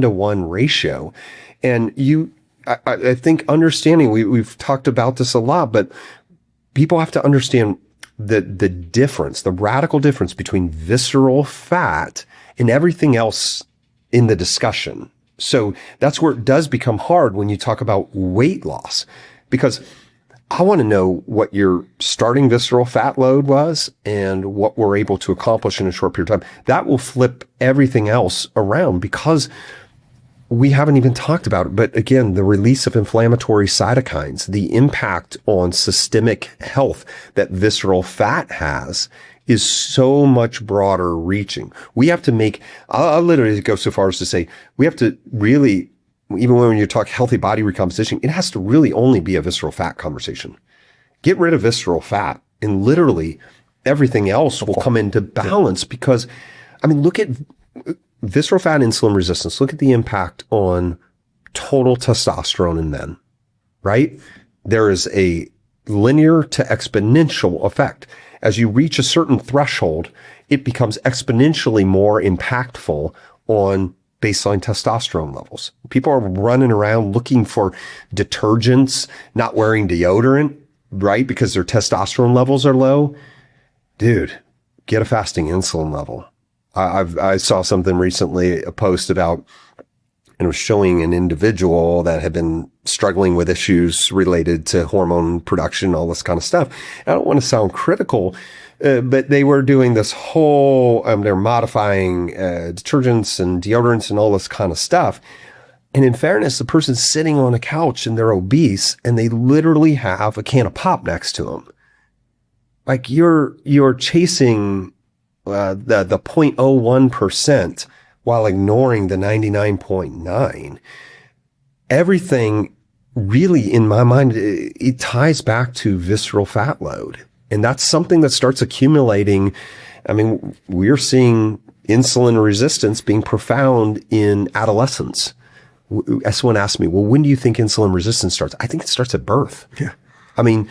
1-to-1 ratio. And I think understanding, we've talked about this a lot, but people have to understand the difference, the radical difference between visceral fat and everything else in the discussion. So that's where it does become hard when you talk about weight loss, because I want to know what your starting visceral fat load was and what we're able to accomplish in a short period of time. That will flip everything else around, because we haven't even talked about it. But again, the release of inflammatory cytokines, the impact on systemic health that visceral fat has is so much broader reaching. We have to make, I'll literally go so far as to say, we have to really, even when you talk healthy body recomposition, it has to really only be a visceral fat conversation. Get rid of visceral fat and literally everything else will come into balance. Because, I mean, look at visceral fat insulin resistance. Look at the impact on total testosterone in men, right? There is a linear to exponential effect. As you reach a certain threshold, it becomes exponentially more impactful on baseline testosterone levels. People are running around looking for detergents, not wearing deodorant, right? Because their testosterone levels are low. Dude, get a fasting insulin level. I saw something recently, a post about, and it was showing an individual that had been struggling with issues related to hormone production, all this kind of stuff. I don't want to sound critical, but they were doing this whole, they're modifying detergents and deodorants and all this kind of stuff. And in fairness, the person's sitting on a couch and they're obese and they literally have a can of pop next to them. Like you're chasing the 0.01% while ignoring the 99.9. Everything really, in my mind, it ties back to visceral fat load. And that's something that starts accumulating. I mean, we're seeing insulin resistance being profound in adolescence. Someone asked me, well, when do you think insulin resistance starts? I think it starts at birth. Yeah. I mean,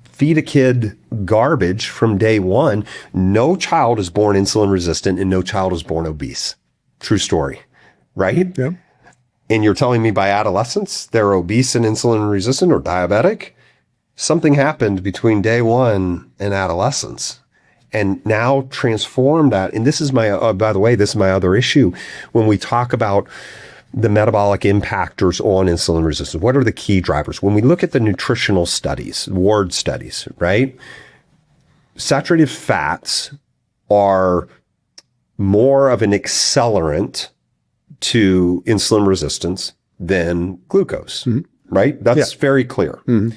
feed a kid garbage from day one. No child is born insulin resistant and no child is born obese. True story, right? Yeah. And you're telling me by adolescence, they're obese and insulin resistant or diabetic? Something happened between day one and adolescence. And now transform that. And this is my, by the way, this is my other issue. When we talk about the metabolic impactors on insulin resistance, what are the key drivers? When we look at the nutritional studies, ward studies, right? Saturated fats are more of an accelerant to insulin resistance than glucose, right? That's very clear. Mm-hmm.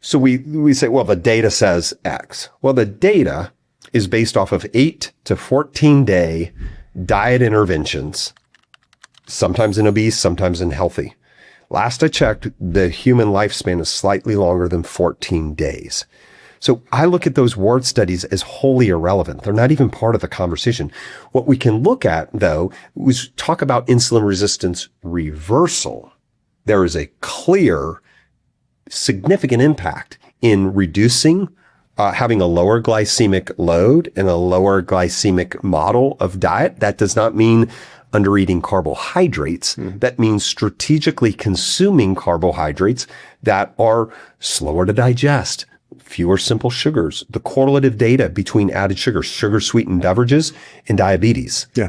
So we say, well, the data says X. Well, the data is based off of 8 to 14 day diet interventions, sometimes in obese, sometimes in healthy. Last I checked, the human lifespan is slightly longer than 14 days. So I look at those ward studies as wholly irrelevant. They're not even part of the conversation. What we can look at, though, is talk about insulin resistance reversal. There is a clear, significant impact in reducing, having a lower glycemic load and a lower glycemic model of diet. That does not mean under eating carbohydrates. That means strategically consuming carbohydrates that are slower to digest, fewer simple sugars, the correlative data between added sugars, sugar sweetened beverages, and diabetes. Yeah.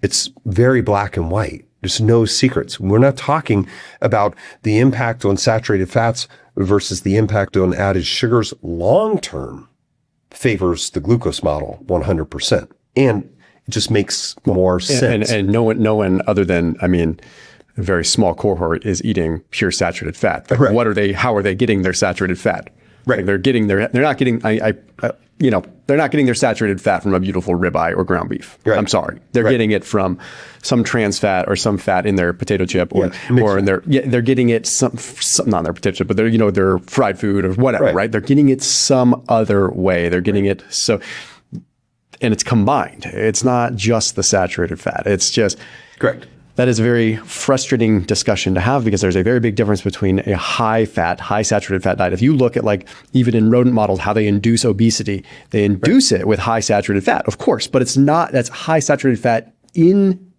It's very black and white. There's no secrets. We're not talking about the impact on saturated fats versus the impact on added sugars. Long-term favors the glucose model 100%. And it just makes more sense. And no one other than, I mean, a very small cohort is eating pure saturated fat. Like right. How are they getting their saturated fat? Right. Like they're not getting their saturated fat from a beautiful ribeye or ground beef. Right. I'm sorry. They're getting it from some trans fat or some fat in their potato chip or in their, they're getting it some not in their potato chip, but their fried food or whatever, right? They're getting it some other way. They're getting it and it's combined. It's not just the saturated fat. It's just correct. That is a very frustrating discussion to have because there's a very big difference between a high fat, high saturated fat diet. If you look at like even in rodent models, how they induce obesity, they induce it with high saturated fat, of course, but it's not, that's high saturated fat in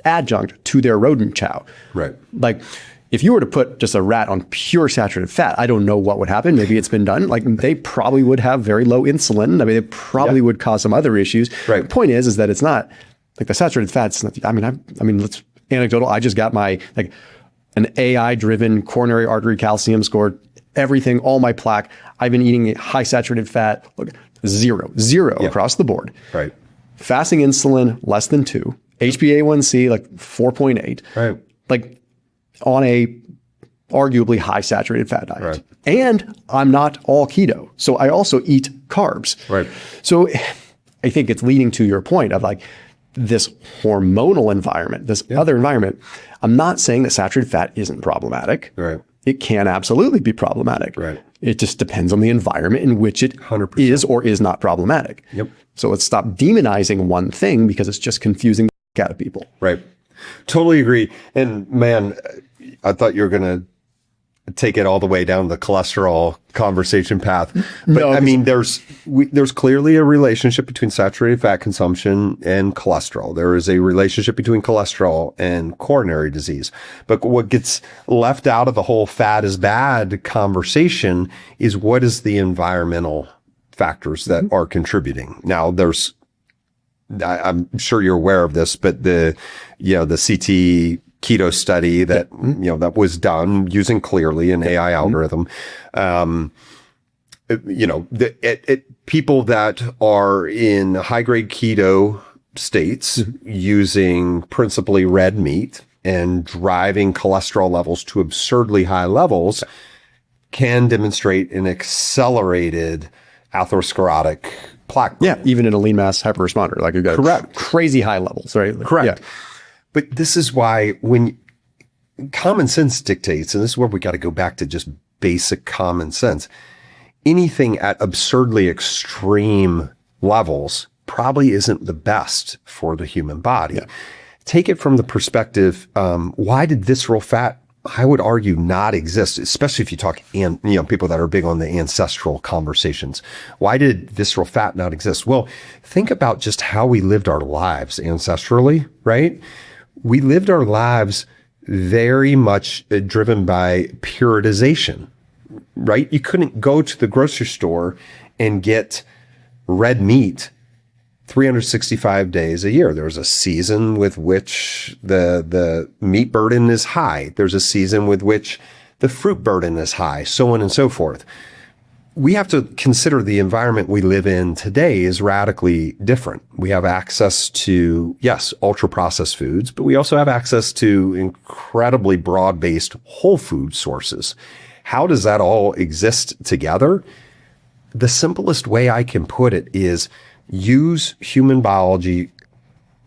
adjunct to their rodent chow. Right. Like, if you were to put just a rat on pure saturated fat, I don't know what would happen. Maybe it's been done. Like, they probably would have very low insulin. I mean, it probably would cause some other issues. Right. The point is that it's not like the saturated fats. I mean, let's anecdotal. I just got my an AI-driven coronary artery calcium score, everything, all my plaque. I've been eating high saturated fat. Look, zero across the board. Right. Fasting insulin less than 2. HbA1c like 4.8. Right. Like, on a arguably high saturated fat diet. Right. And I'm not all keto. So I also eat carbs. Right. So I think it's leading to your point of like this hormonal environment, this other environment. I'm not saying that saturated fat isn't problematic. Right. It can absolutely be problematic. Right. It just depends on the environment in which it 100%. is or is not problematic. Yep. So let's stop demonizing one thing because it's just confusing the heck out of people. Right. Totally agree. And man, I thought you were going to take it all the way down the cholesterol conversation path. But No, I mean, there's clearly a relationship between saturated fat consumption and cholesterol. There is a relationship between cholesterol and coronary disease. But what gets left out of the whole fat is bad conversation is what is the environmental factors that are contributing. Now, I'm sure you're aware of this, but the CT keto study that, that was done using clearly an AI algorithm, people that are in high grade keto states using principally red meat and driving cholesterol levels to absurdly high levels can demonstrate an accelerated atherosclerotic plaque. Yeah, even in a lean mass hyperresponder, like you've got Correct. Crazy high levels, right? Correct. Yeah. But this is why when common sense dictates, and this is where we got to go back to just basic common sense, anything at absurdly extreme levels probably isn't the best for the human body. Yeah. Take it from the perspective, why did visceral fat, I would argue, not exist, especially if you talk people that are big on the ancestral conversations. Why did visceral fat not exist? Well, think about just how we lived our lives ancestrally, right? We lived our lives very much driven by periodization, right? You couldn't go to the grocery store and get red meat 365 days a year. There's a season with which the meat burden is high. There's a season with which the fruit burden is high, so on and so forth. We have to consider the environment we live in today is radically different. We have access to, yes, ultra processed foods, but we also have access to incredibly broad-based whole food sources. How does that all exist together? The simplest way I can put it is use human biology,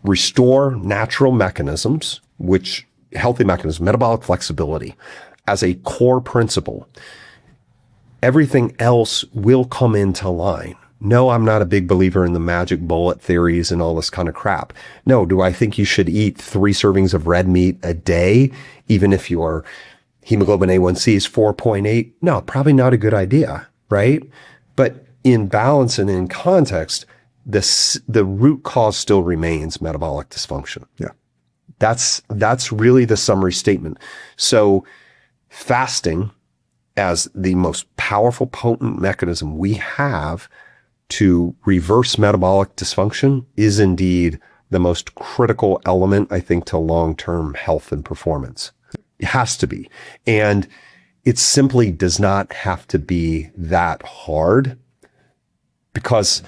restore natural mechanisms, which healthy mechanisms, metabolic flexibility as a core principle. Everything else will come into line. No, I'm not a big believer in the magic bullet theories and all this kind of crap. No, do I think you should eat 3 servings of red meat a day, even if your hemoglobin A1C is 4.8? No, probably not a good idea, right? But in balance and in context, the root cause still remains metabolic dysfunction. Yeah. That's really the summary statement. So fasting as the most powerful, potent mechanism we have to reverse metabolic dysfunction is indeed the most critical element, I think, to long-term health and performance. It has to be. And it simply does not have to be that hard because,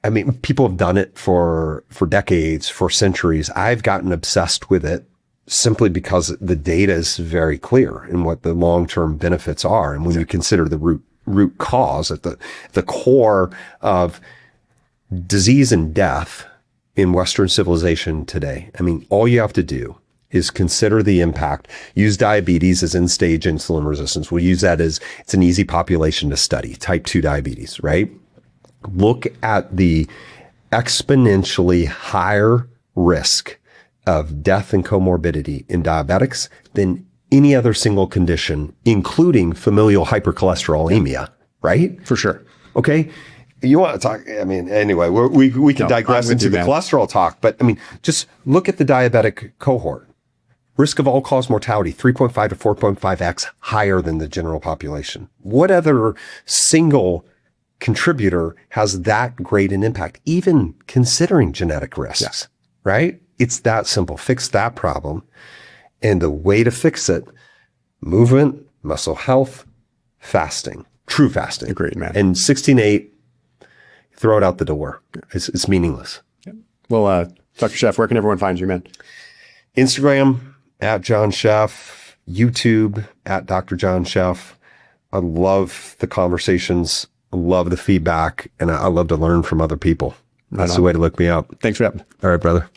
I mean, people have done it for decades, for centuries. I've gotten obsessed with it simply because the data is very clear in what the long-term benefits are. And when you consider the root cause at the core of disease and death in Western civilization today, I mean, all you have to do is consider the impact. Use diabetes as end-stage insulin resistance. We'll use that as it's an easy population to study, type 2 diabetes, right? Look at the exponentially higher risk of death and comorbidity in diabetics than any other single condition, including familial hypercholesterolemia, right? For sure. Okay. You want to talk? I mean, anyway, we can digress into the cholesterol talk, but I mean, just look at the diabetic cohort. Risk of all-cause mortality, 3.5 to 4.5x higher than the general population. What other single contributor has that great an impact, even considering genetic risks, right? It's that simple. Fix that problem. And the way to fix it, movement, muscle health, fasting, true fasting. Agreed, man. And 16-8, throw it out the door. It's meaningless. Well, Dr. Chef, where can everyone find you, man? Instagram, @JohnChef, YouTube, @DrJohnChef. I love the conversations. I love the feedback, and I love to learn from other people. That's the way to look me up. Thanks for having me. All right, brother.